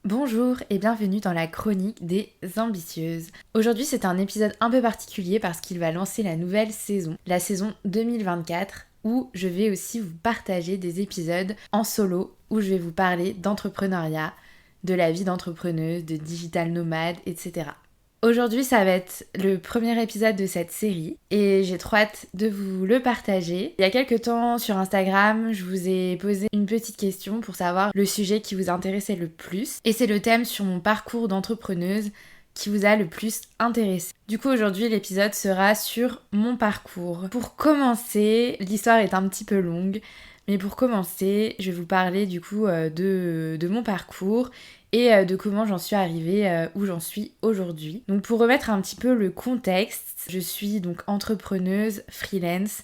Bonjour et bienvenue dans la chronique des ambitieuses. Aujourd'hui c'est un épisode un peu particulier parce qu'il va lancer la nouvelle saison, la saison 2024, où je vais aussi vous partager des épisodes en solo, où je vais vous parler d'entrepreneuriat, de la vie d'entrepreneuse, de digital nomade, etc. Aujourd'hui ça va être le premier épisode de cette série et j'ai trop hâte de vous le partager. Il y a quelques temps sur Instagram, je vous ai posé une petite question pour savoir le sujet qui vous intéressait le plus. Et c'est le thème sur mon parcours d'entrepreneuse qui vous a le plus intéressé. Du coup aujourd'hui l'épisode sera sur mon parcours. Pour commencer, l'histoire est un petit peu longue, mais pour commencer, je vais vous parler du coup de mon parcours et de comment j'en suis arrivée où j'en suis aujourd'hui. Donc pour remettre un petit peu le contexte, je suis donc entrepreneuse freelance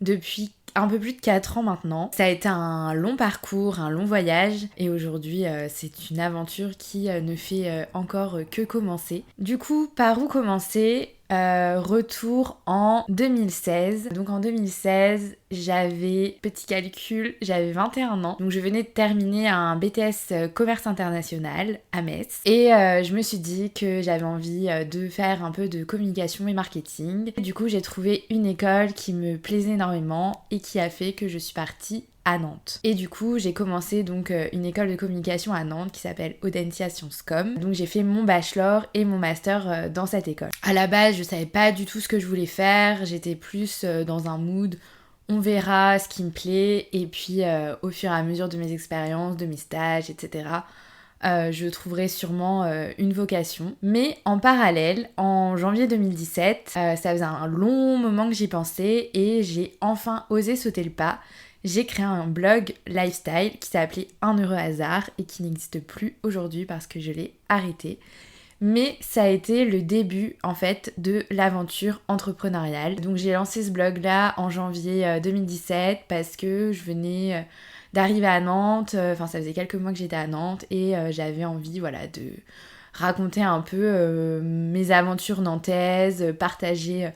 depuis un peu plus de 4 ans maintenant. Ça a été un long parcours, un long voyage et aujourd'hui c'est une aventure qui ne fait encore que commencer. Du coup, par où commencer? Retour en 2016. Donc en 2016, j'avais, petit calcul, j'avais 21 ans. Donc je venais de terminer un BTS commerce international à Metz. Et je me suis dit que j'avais envie de faire un peu de communication et marketing. Et du coup, j'ai trouvé une école qui me plaisait énormément et qui a fait que je suis partie à Nantes. Et du coup, j'ai commencé donc une école de communication à Nantes qui s'appelle Audencia Sciences Com. Donc j'ai fait mon bachelor et mon master dans cette école. À la base, je savais pas du tout ce que je voulais faire, j'étais plus dans un mood on verra ce qui me plaît et puis au fur et à mesure de mes expériences, de mes stages, etc. Je trouverai sûrement une vocation. Mais en parallèle, en janvier 2017, ça faisait un long moment que j'y pensais et j'ai enfin osé sauter le pas. J'ai créé un blog lifestyle qui s'appelait Un heureux hasard et qui n'existe plus aujourd'hui parce que je l'ai arrêté. Mais ça a été le début en fait de l'aventure entrepreneuriale. Donc j'ai lancé ce blog là en janvier 2017 parce que je venais d'arriver à Nantes, enfin ça faisait quelques mois que j'étais à Nantes et j'avais envie voilà de raconter un peu mes aventures nantaises, partager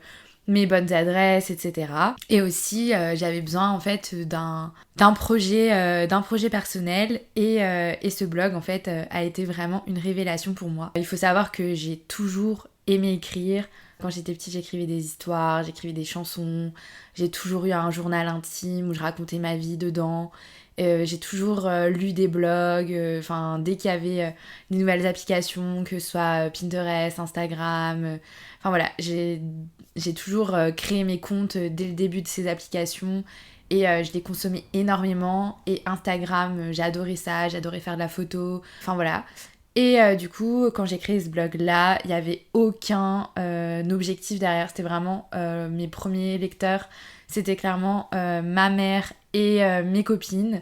mes bonnes adresses, etc. Et aussi, j'avais besoin en fait d'un projet personnel et ce blog en fait a été vraiment une révélation pour moi. Il faut savoir que j'ai toujours aimé écrire. Quand j'étais petite, j'écrivais des histoires, j'écrivais des chansons. J'ai toujours eu un journal intime où je racontais ma vie dedans. J'ai toujours lu des blogs, enfin dès qu'il y avait des nouvelles applications, que ce soit Pinterest, Instagram, enfin voilà, j'ai toujours créé mes comptes dès le début de ces applications et je les consommais énormément. Et Instagram, j'adorais ça, j'adorais faire de la photo, enfin voilà. Et du coup, quand j'ai créé ce blog-là, il n'y avait aucun objectif derrière. C'était vraiment mes premiers lecteurs. C'était clairement ma mère et mes copines.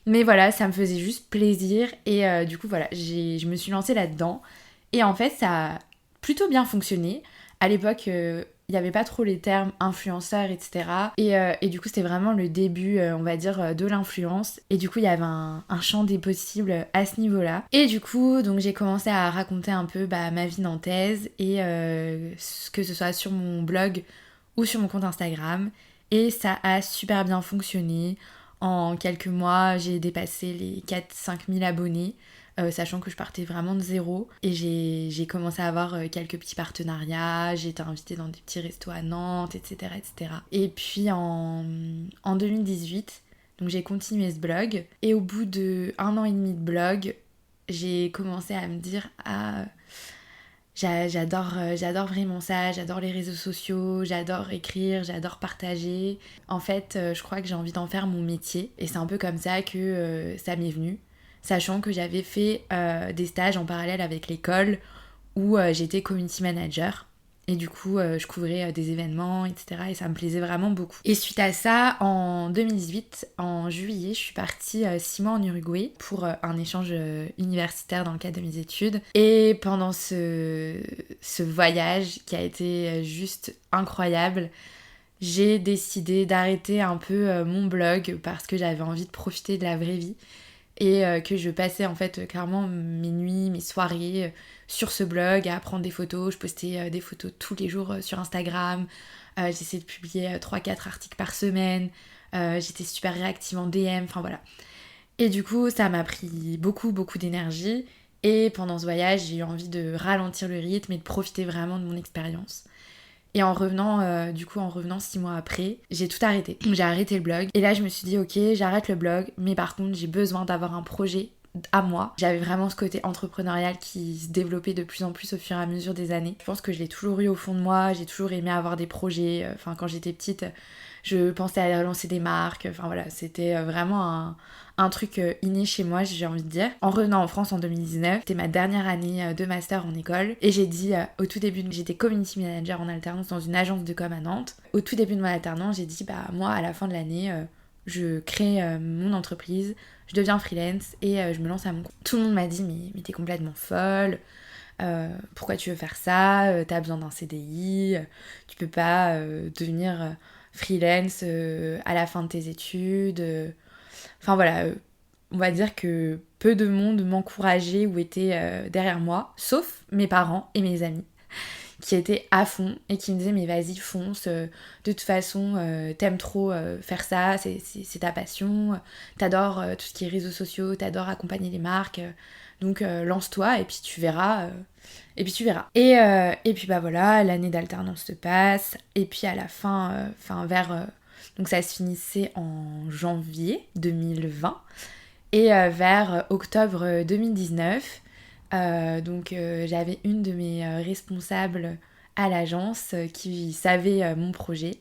Mais voilà, ça me faisait juste plaisir. Et du coup, voilà, je me suis lancée là-dedans. Et en fait, ça a plutôt bien fonctionné. À l'époque, il n'y avait pas trop les termes influenceurs, etc. Et du coup, c'était vraiment le début, on va dire, de l'influence. Et du coup, il y avait un champ des possibles à ce niveau-là. Et du coup, donc j'ai commencé à raconter un peu ma vie nantaise, et que ce soit sur mon blog ou sur mon compte Instagram. Et ça a super bien fonctionné. En quelques mois, j'ai dépassé les 4-5 000 abonnés. Sachant que je partais vraiment de zéro et j'ai commencé à avoir quelques petits partenariats, j'ai été invitée dans des petits restos à Nantes, etc. etc. Et puis en 2018, donc j'ai continué ce blog et au bout de 1 an et demi de blog, j'ai commencé à me dire j'adore vraiment ça, j'adore les réseaux sociaux, j'adore écrire, j'adore partager. En fait, je crois que j'ai envie d'en faire mon métier et c'est un peu comme ça que ça m'est venu. Sachant que j'avais fait des stages en parallèle avec l'école où j'étais community manager. Et du coup, je couvrais des événements, etc. Et ça me plaisait vraiment beaucoup. Et suite à ça, en 2018, en juillet, je suis partie 6 mois en Uruguay pour un échange universitaire dans le cadre de mes études. Et pendant ce voyage qui a été juste incroyable, j'ai décidé d'arrêter un peu mon blog parce que j'avais envie de profiter de la vraie vie et que je passais en fait clairement mes nuits, mes soirées sur ce blog à prendre des photos. Je postais des photos tous les jours sur Instagram. J'essayais de publier 3-4 articles par semaine. J'étais super réactive en DM, enfin voilà. Et du coup, ça m'a pris beaucoup d'énergie. Et pendant ce voyage, j'ai eu envie de ralentir le rythme et de profiter vraiment de mon expérience. Et en revenant 6 mois après, j'ai tout arrêté. J'ai arrêté le blog. Et là, je me suis dit, ok, j'arrête le blog, mais par contre, j'ai besoin d'avoir un projet à moi. J'avais vraiment ce côté entrepreneurial qui se développait de plus en plus au fur et à mesure des années. Je pense que je l'ai toujours eu au fond de moi, j'ai toujours aimé avoir des projets. Enfin, quand j'étais petite, je pensais à lancer des marques. Enfin voilà, c'était vraiment un truc inné chez moi, j'ai envie de dire. En revenant en France en 2019, c'était ma dernière année de master en école. Et j'ai dit au tout début, j'étais community manager en alternance dans une agence de com à Nantes. Au tout début de mon alternance, j'ai dit, bah moi, à la fin de l'année, je crée mon entreprise, je deviens freelance et je me lance à mon compte. Tout le monde m'a dit, mais t'es complètement folle. Pourquoi tu veux faire ça? T'as besoin d'un CDI, tu peux pas devenir freelance à la fin de tes études. Enfin voilà, on va dire que peu de monde m'encourageait ou était derrière moi, sauf mes parents et mes amis, qui étaient à fond et qui me disaient mais vas-y fonce, de toute façon t'aimes trop faire ça, c'est ta passion, t'adores tout ce qui est réseaux sociaux, t'adores accompagner les marques, donc lance-toi et puis tu verras. Et puis bah voilà, l'année d'alternance se passe, et puis à la fin, donc ça se finissait en janvier 2020, et vers octobre 2019, j'avais une de mes responsables à l'agence qui savait mon projet,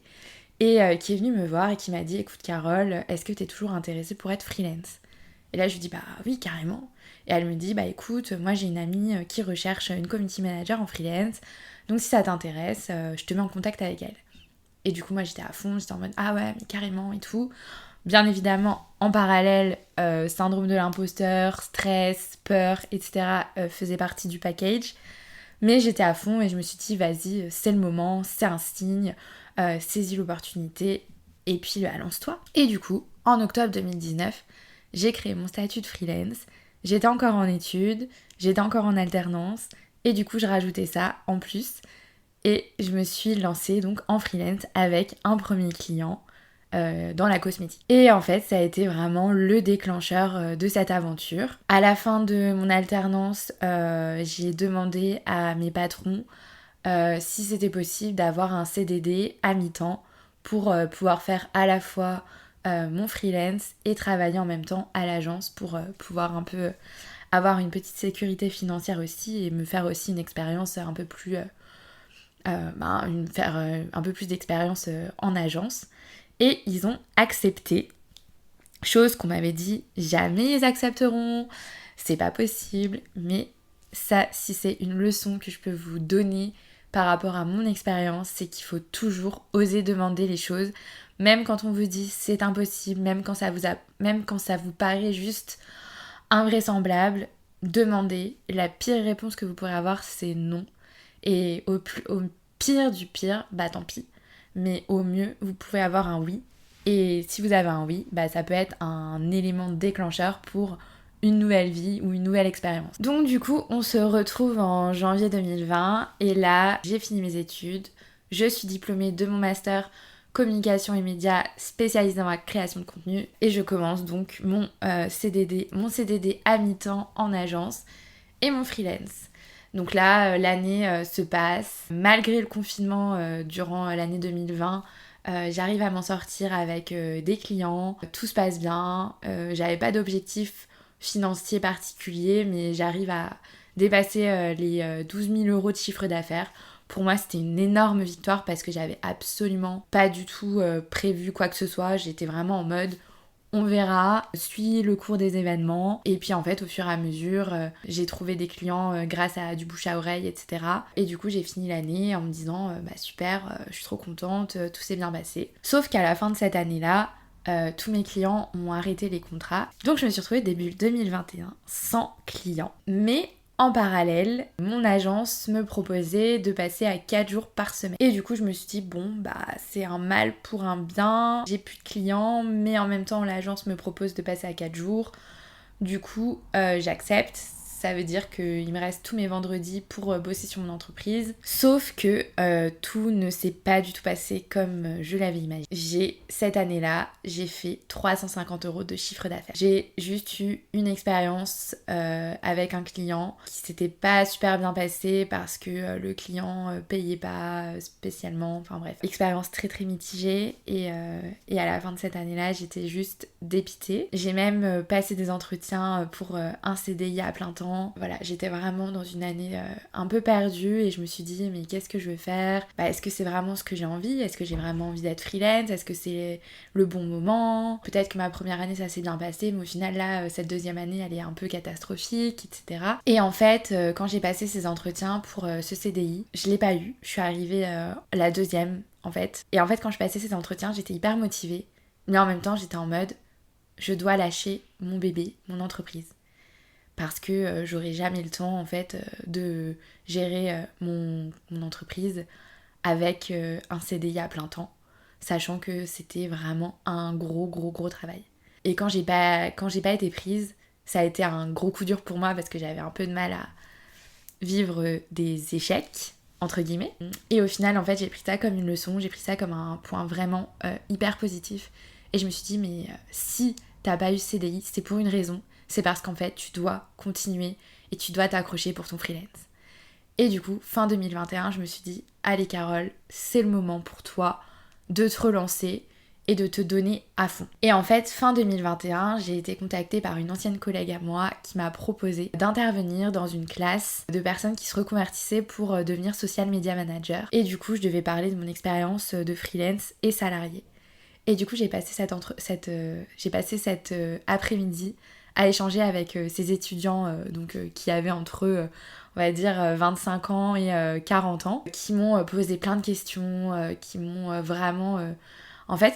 et qui est venue me voir et qui m'a dit, écoute Carole, est-ce que t'es toujours intéressée pour être freelance? Et là je lui dis, bah oui carrément. Et elle me dit, bah écoute, moi j'ai une amie qui recherche une community manager en freelance, donc si ça t'intéresse, je te mets en contact avec elle. Et du coup moi j'étais à fond, j'étais en mode, ah ouais mais carrément et tout. Bien évidemment, en parallèle, syndrome de l'imposteur, stress, peur, etc. Faisaient partie du package. Mais j'étais à fond et je me suis dit, vas-y, c'est le moment, c'est un signe, saisis l'opportunité et puis bah, lance-toi. Et du coup, en octobre 2019, j'ai créé mon statut de freelance. J'étais encore en études, j'étais encore en alternance et du coup, je rajoutais ça en plus. Et je me suis lancée donc en freelance avec un premier client dans la cosmétique. Et en fait, ça a été vraiment le déclencheur de cette aventure. À la fin de mon alternance, j'ai demandé à mes patrons si c'était possible d'avoir un CDD à mi-temps pour pouvoir faire à la fois mon freelance et travailler en même temps à l'agence pour pouvoir un peu avoir une petite sécurité financière aussi et me faire aussi une expérience un peu plus faire un peu plus d'expérience en agence. Et ils ont accepté, chose qu'on m'avait dit jamais ils accepteront, c'est pas possible, mais ça, si c'est une leçon que je peux vous donner par rapport à mon expérience, c'est qu'il faut toujours oser demander les choses, même quand on vous dit c'est impossible, même quand ça vous paraît juste invraisemblable, demandez. La pire réponse que vous pourrez avoir, c'est non. Et au pire du pire, bah tant pis. Mais au mieux, vous pouvez avoir un oui. Et si vous avez un oui, bah ça peut être un élément déclencheur pour une nouvelle vie ou une nouvelle expérience. Donc du coup, on se retrouve en janvier 2020 et là, j'ai fini mes études. Je suis diplômée de mon master communication et médias spécialisé dans la création de contenu et je commence donc mon CDD à mi-temps en agence et mon freelance. Donc là, l'année se passe. Malgré le confinement durant l'année 2020, j'arrive à m'en sortir avec des clients. Tout se passe bien. J'avais pas d'objectif financier particulier, mais j'arrive à dépasser les 12 000 € de chiffre d'affaires. Pour moi, c'était une énorme victoire parce que j'avais absolument pas du tout prévu quoi que ce soit. J'étais vraiment en mode on verra, suis le cours des événements. Et puis en fait, au fur et à mesure, j'ai trouvé des clients grâce à du bouche à oreille, etc. Et du coup, j'ai fini l'année en me disant bah super, je suis trop contente, tout s'est bien passé. Sauf qu'à la fin de cette année-là, tous mes clients ont arrêté les contrats. Donc je me suis retrouvée début 2021 sans clients. Mais en parallèle, mon agence me proposait de passer à 4 jours par semaine. Et du coup, je me suis dit, bon, bah c'est un mal pour un bien. J'ai plus de clients, mais en même temps, l'agence me propose de passer à 4 jours. Du coup, j'accepte. Ça veut dire qu'il me reste tous mes vendredis pour bosser sur mon entreprise. Sauf que tout ne s'est pas du tout passé comme je l'avais imaginé. Cette année-là, j'ai fait 350 € de chiffre d'affaires. J'ai juste eu une expérience avec un client qui s'était pas super bien passé parce que le client payait pas spécialement. Enfin bref, expérience très très mitigée. Et à la fin de cette année-là, j'étais juste dépitée. J'ai même passé des entretiens pour un CDI à plein temps. Voilà, j'étais vraiment dans une année un peu perdue et je me suis dit mais qu'est-ce que je veux faire ? Est-ce que c'est vraiment ce que j'ai envie ? Est-ce que j'ai vraiment envie d'être freelance ? Est-ce que c'est le bon moment ? Peut-être que ma première année ça s'est bien passé, mais au final là, cette deuxième année elle est un peu catastrophique, etc. Et en fait, quand j'ai passé ces entretiens pour ce CDI, je l'ai pas eu. Je suis arrivée la deuxième en fait. Et en fait quand je passais ces entretiens, j'étais hyper motivée, mais en même temps j'étais en mode je dois lâcher mon bébé, mon entreprise. Parce que j'aurais jamais le temps en fait de gérer mon entreprise avec un CDI à plein temps, sachant que c'était vraiment un gros travail. Et quand j'ai pas été prise, ça a été un gros coup dur pour moi parce que j'avais un peu de mal à vivre des échecs, entre guillemets. Et au final, en fait, j'ai pris ça comme une leçon, j'ai pris ça comme un point vraiment hyper positif. Et je me suis dit, mais si t'as pas eu CDI, c'est pour une raison. C'est parce qu'en fait, tu dois continuer et tu dois t'accrocher pour ton freelance. Et du coup, fin 2021, je me suis dit, allez Carole, c'est le moment pour toi de te relancer et de te donner à fond. Et en fait, fin 2021, j'ai été contactée par une ancienne collègue à moi qui m'a proposé d'intervenir dans une classe de personnes qui se reconvertissaient pour devenir social media manager. Et du coup, je devais parler de mon expérience de freelance et salarié. Et du coup, j'ai passé cet après-midi à échanger avec ces étudiants qui avaient entre eux, on va dire, 25 ans et 40 ans, qui m'ont posé plein de questions, qui m'ont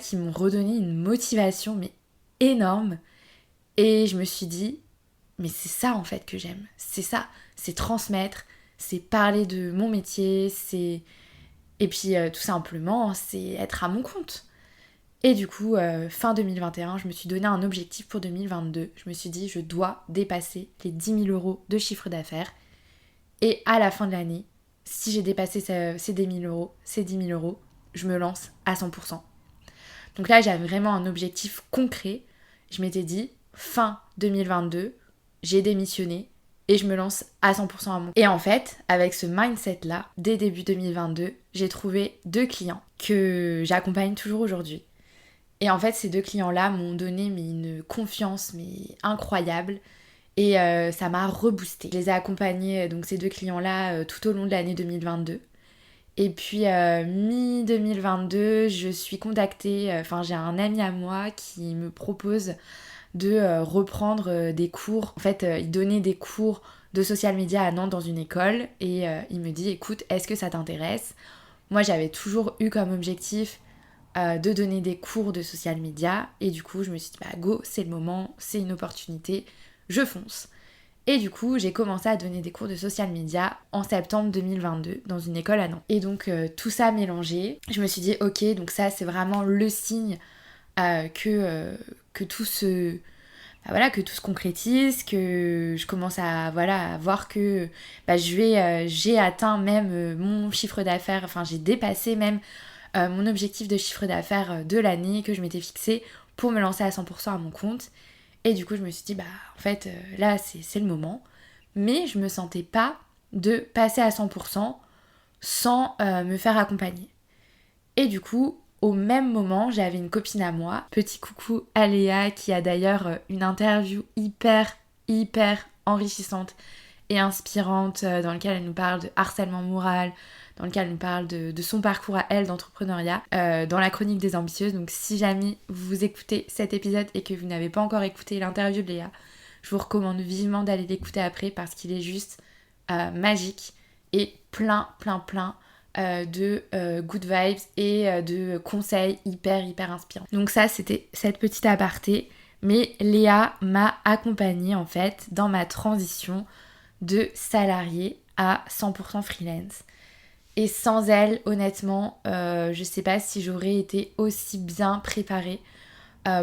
qui m'ont redonné une motivation mais énorme. Et je me suis dit, mais c'est ça en fait que j'aime. C'est ça, c'est transmettre, c'est parler de mon métier, et puis tout simplement, c'est être à mon compte. Et du coup, fin 2021, je me suis donné un objectif pour 2022. Je me suis dit, je dois dépasser les 10 000 € de chiffre d'affaires. Et à la fin de l'année, si j'ai dépassé ces 10 000 €, je me lance à 100%. Donc là, j'avais vraiment un objectif concret. Je m'étais dit, fin 2022, j'ai démissionné et je me lance à 100% à mon... Et en fait, avec ce mindset-là, dès début 2022, j'ai trouvé 2 clients que j'accompagne toujours aujourd'hui. Et en fait, ces 2 clients-là m'ont donné une confiance incroyable et ça m'a reboosté. Je les ai accompagnés, donc ces 2 clients-là, tout au long de l'année 2022. Et puis mi-2022, je suis contactée, j'ai un ami à moi qui me propose de reprendre des cours. En fait, il donnait des cours de social media à Nantes dans une école et il me dit, écoute, est-ce que ça t'intéresse ? Moi, j'avais toujours eu comme objectif de donner des cours de social media et du coup je me suis dit go, c'est le moment, c'est une opportunité, je fonce. Et du coup j'ai commencé à donner des cours de social media en septembre 2022 dans une école à Nantes. Et donc tout ça mélangé, je me suis dit ok, donc ça c'est vraiment le signe que tout se... que tout se concrétise, que je commence à voir que j'ai atteint même mon chiffre d'affaires, j'ai dépassé même mon objectif de chiffre d'affaires de l'année que je m'étais fixé pour me lancer à 100% à mon compte. Et du coup, je me suis dit, là, c'est le moment. Mais je me sentais pas de passer à 100% sans me faire accompagner. Et du coup, au même moment, j'avais une copine à moi, petit coucou à Léa, qui a d'ailleurs une interview hyper enrichissante et inspirante dans laquelle elle nous parle de harcèlement moral, dans lequel elle nous parle de son parcours à elle d'entrepreneuriat, dans la chronique des ambitieuses. Donc si jamais vous écoutez cet épisode et que vous n'avez pas encore écouté l'interview de Léa, je vous recommande vivement d'aller l'écouter après parce qu'il est juste magique et plein de good vibes et de conseils hyper inspirants. Donc ça, c'était cette petite aparté. Mais Léa m'a accompagnée en fait dans ma transition de salarié à 100% freelance. Et sans elle, honnêtement, je sais pas si j'aurais été aussi bien préparée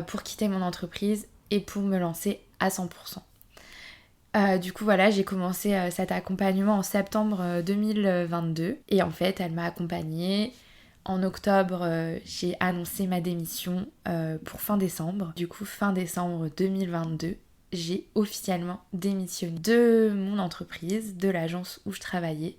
pour quitter mon entreprise et pour me lancer à 100%. Du coup voilà, j'ai commencé cet accompagnement en septembre 2022 et en fait elle m'a accompagnée. En octobre, j'ai annoncé ma démission pour fin décembre. Du coup fin décembre 2022, j'ai officiellement démissionné de mon entreprise, de l'agence où je travaillais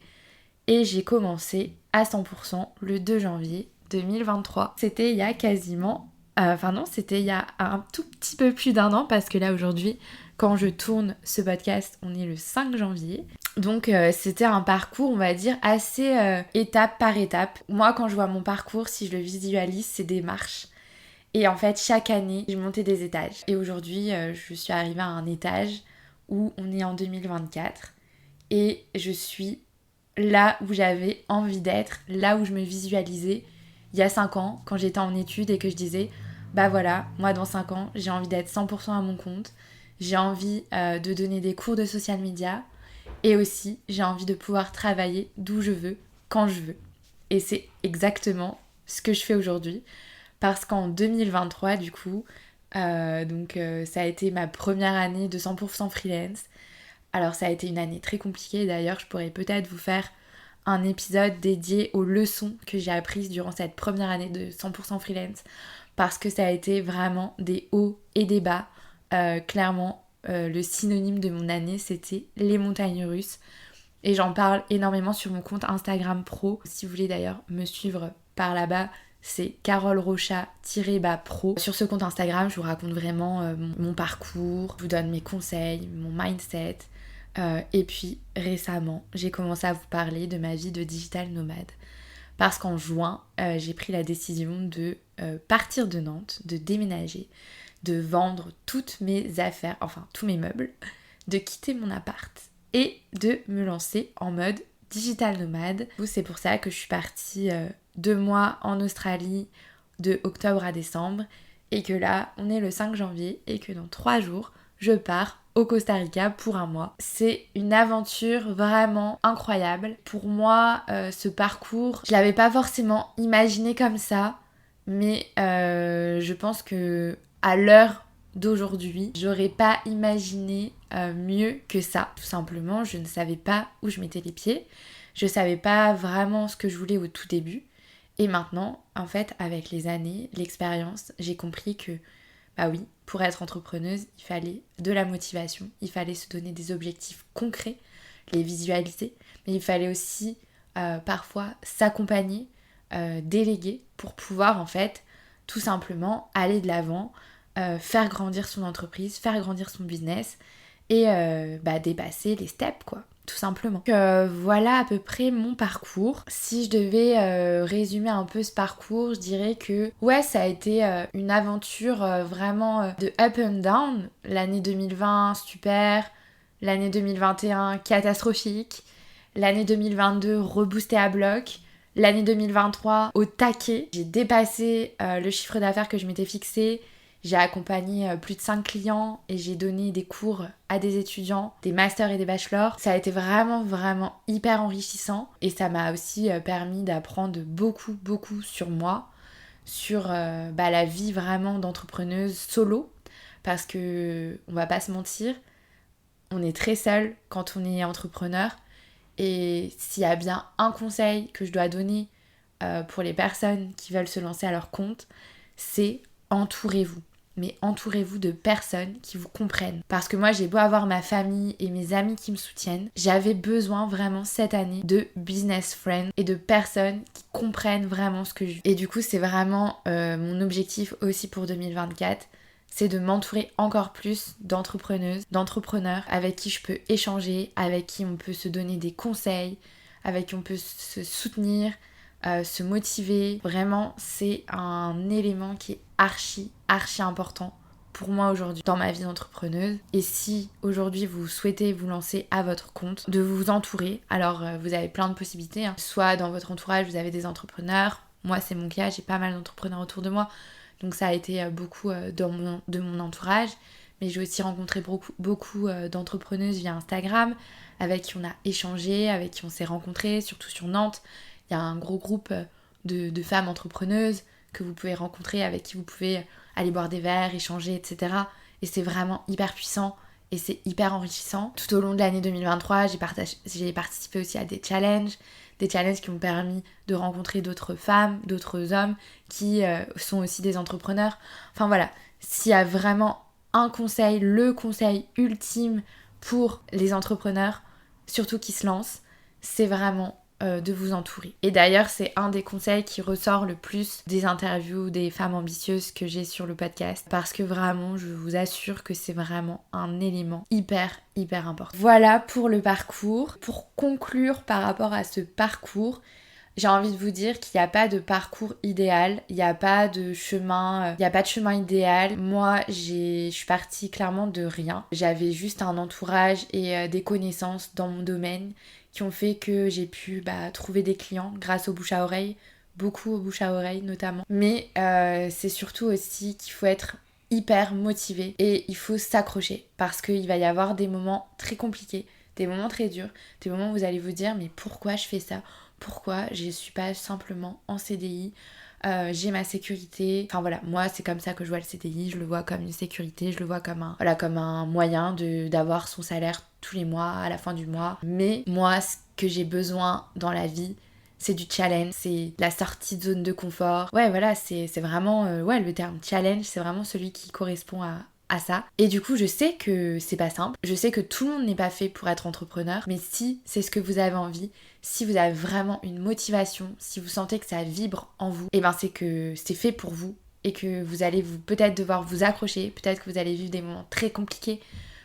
et j'ai commencé à 100% le 2 janvier 2023. C'était il y a quasiment... non, c'était il y a un tout petit peu plus d'un an parce que là aujourd'hui, quand je tourne ce podcast, on est le 5 janvier. Donc c'était un parcours, on va dire, assez étape par étape. Moi, quand je vois mon parcours, si je le visualise, c'est des marches. Et en fait, chaque année, je montais des étages. Et aujourd'hui, je suis arrivée à un étage où on est en 2024 et je suis là où j'avais envie d'être, là où je me visualisais il y a 5 ans quand j'étais en études et que je disais bah voilà, moi dans 5 ans j'ai envie d'être 100% à mon compte, j'ai envie de donner des cours de social media et aussi j'ai envie de pouvoir travailler d'où je veux, quand je veux. Et c'est exactement ce que je fais aujourd'hui parce qu'en 2023 du coup, ça a été ma première année de 100% freelance. Alors ça a été une année très compliquée, d'ailleurs je pourrais peut-être vous faire un épisode dédié aux leçons que j'ai apprises durant cette première année de 100% freelance parce que ça a été vraiment des hauts et des bas. Clairement, le synonyme de mon année c'était les montagnes russes et j'en parle énormément sur mon compte Instagram pro. Si vous voulez d'ailleurs me suivre par là-bas, c'est Carole Rocha-pro. Sur ce compte Instagram, je vous raconte vraiment mon parcours, je vous donne mes conseils, mon mindset. Et puis récemment, j'ai commencé à vous parler de ma vie de digital nomade. Parce qu'en juin, j'ai pris la décision de partir de Nantes, de déménager, de vendre toutes mes affaires, enfin tous mes meubles, de quitter mon appart et de me lancer en mode digital nomade. C'est pour ça que je suis partie 2 mois en Australie de octobre à décembre et que là, on est le 5 janvier et que dans 3 jours, je pars au Costa Rica pour 1 mois. C'est une aventure vraiment incroyable. Pour moi, ce parcours, je l'avais pas forcément imaginé comme ça, mais je pense que à l'heure d'aujourd'hui, j'aurais pas imaginé mieux que ça. Tout simplement, je ne savais pas où je mettais les pieds. Je savais pas vraiment ce que je voulais au tout début. Et maintenant, en fait, avec les années, l'expérience, j'ai compris que bah oui, pour être entrepreneuse, il fallait de la motivation, il fallait se donner des objectifs concrets, les visualiser, mais il fallait aussi parfois s'accompagner, déléguer pour pouvoir en fait tout simplement aller de l'avant, faire grandir son entreprise, faire grandir son business et dépasser les steps quoi. Tout simplement. Donc, voilà à peu près mon parcours. Si je devais résumer un peu ce parcours, je dirais que ouais, ça a été une aventure vraiment de up and down. L'année 2020, super. L'année 2021, catastrophique. L'année 2022, reboostée à bloc. L'année 2023, au taquet. J'ai dépassé le chiffre d'affaires que je m'étais fixé. J'ai accompagné plus de 5 clients et j'ai donné des cours à des étudiants, des masters et des bachelors. Ça a été vraiment, vraiment hyper enrichissant et ça m'a aussi permis d'apprendre beaucoup sur moi, sur la vie vraiment d'entrepreneuse solo parce que on va pas se mentir, on est très seul quand on est entrepreneur et s'il y a bien un conseil que je dois donner pour les personnes qui veulent se lancer à leur compte, c'est entourez-vous. Mais entourez-vous de personnes qui vous comprennent. Parce que moi, j'ai beau avoir ma famille et mes amis qui me soutiennent, j'avais besoin vraiment cette année de business friends et de personnes qui comprennent vraiment ce que je vis. Et du coup, c'est vraiment mon objectif aussi pour 2024, c'est de m'entourer encore plus d'entrepreneuses, d'entrepreneurs avec qui je peux échanger, avec qui on peut se donner des conseils, avec qui on peut se soutenir, se motiver. Vraiment, c'est un élément qui est archi important pour moi aujourd'hui dans ma vie d'entrepreneuse. Et si aujourd'hui vous souhaitez vous lancer à votre compte, de vous entourer. Alors vous avez plein de possibilités, hein. Soit dans votre entourage vous avez des entrepreneurs. Moi c'est mon cas, j'ai pas mal d'entrepreneurs autour de moi. Donc ça a été beaucoup de mon entourage. Mais j'ai aussi rencontré beaucoup d'entrepreneuses via Instagram avec qui on a échangé, avec qui on s'est rencontrés, surtout sur Nantes. Il y a un gros groupe de femmes entrepreneuses que vous pouvez rencontrer, avec qui vous pouvez aller boire des verres, échanger, etc. Et c'est vraiment hyper puissant. et c'est hyper enrichissant. Tout au long de l'année 2023, j'ai participé aussi à des challenges qui m'ont permis de rencontrer d'autres femmes, d'autres hommes qui sont aussi des entrepreneurs. Enfin voilà, s'il y a vraiment un conseil, le conseil ultime pour les entrepreneurs, surtout qui se lancent, c'est vraiment de vous entourer. Et d'ailleurs, c'est un des conseils qui ressort le plus des interviews des femmes ambitieuses que j'ai sur le podcast, parce que vraiment, je vous assure que c'est vraiment un élément hyper important. Voilà pour le parcours. Pour conclure par rapport à ce parcours, j'ai envie de vous dire qu'il n'y a pas de parcours idéal, il n'y a pas de chemin, idéal. Moi, je suis partie clairement de rien. J'avais juste un entourage et des connaissances dans mon domaine qui ont fait que j'ai pu trouver des clients grâce au bouche à oreille, beaucoup au bouche à oreille notamment. Mais c'est surtout aussi qu'il faut être hyper motivé et il faut s'accrocher parce qu'il va y avoir des moments très compliqués, des moments très durs, des moments où vous allez vous dire mais pourquoi je fais ça ? Pourquoi je suis pas simplement en CDI, j'ai ma sécurité. Enfin voilà, moi c'est comme ça que je vois le CDI, je le vois comme une sécurité, je le vois comme un moyen d'avoir son salaire tous les mois, à la fin du mois. Mais moi, ce que j'ai besoin dans la vie, c'est du challenge, c'est la sortie de zone de confort. Ouais voilà, c'est vraiment, le terme challenge, c'est vraiment celui qui correspond à ça. Et du coup, je sais que c'est pas simple, je sais que tout le monde n'est pas fait pour être entrepreneur, mais si c'est ce que vous avez envie, si vous avez vraiment une motivation, si vous sentez que ça vibre en vous, et c'est que c'est fait pour vous et que vous allez peut-être devoir vous accrocher, peut-être que vous allez vivre des moments très compliqués,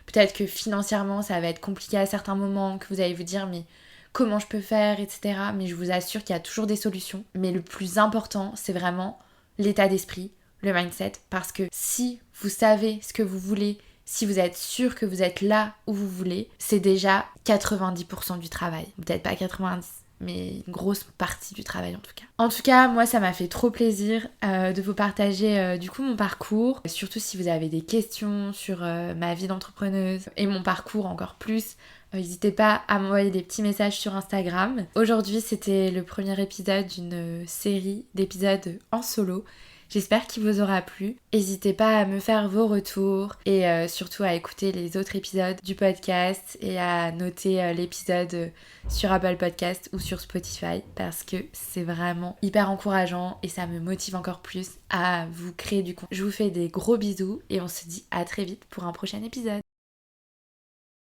peut-être que financièrement ça va être compliqué à certains moments, que vous allez vous dire mais comment je peux faire, etc. Mais je vous assure qu'il y a toujours des solutions. Mais le plus important, c'est vraiment l'état d'esprit, le mindset, parce que si vous savez ce que vous voulez, si vous êtes sûr que vous êtes là où vous voulez, c'est déjà 90% du travail. Peut-être pas 90, mais une grosse partie du travail en tout cas. En tout cas, moi ça m'a fait trop plaisir de vous partager du coup mon parcours. Surtout si vous avez des questions sur ma vie d'entrepreneuse et mon parcours encore plus. N'hésitez pas à m'envoyer des petits messages sur Instagram. Aujourd'hui, c'était le premier épisode d'une série d'épisodes en solo. J'espère qu'il vous aura plu. N'hésitez pas à me faire vos retours et surtout à écouter les autres épisodes du podcast et à noter l'épisode sur Apple Podcast ou sur Spotify parce que c'est vraiment hyper encourageant et ça me motive encore plus à vous créer du contenu. Je vous fais des gros bisous et on se dit à très vite pour un prochain épisode.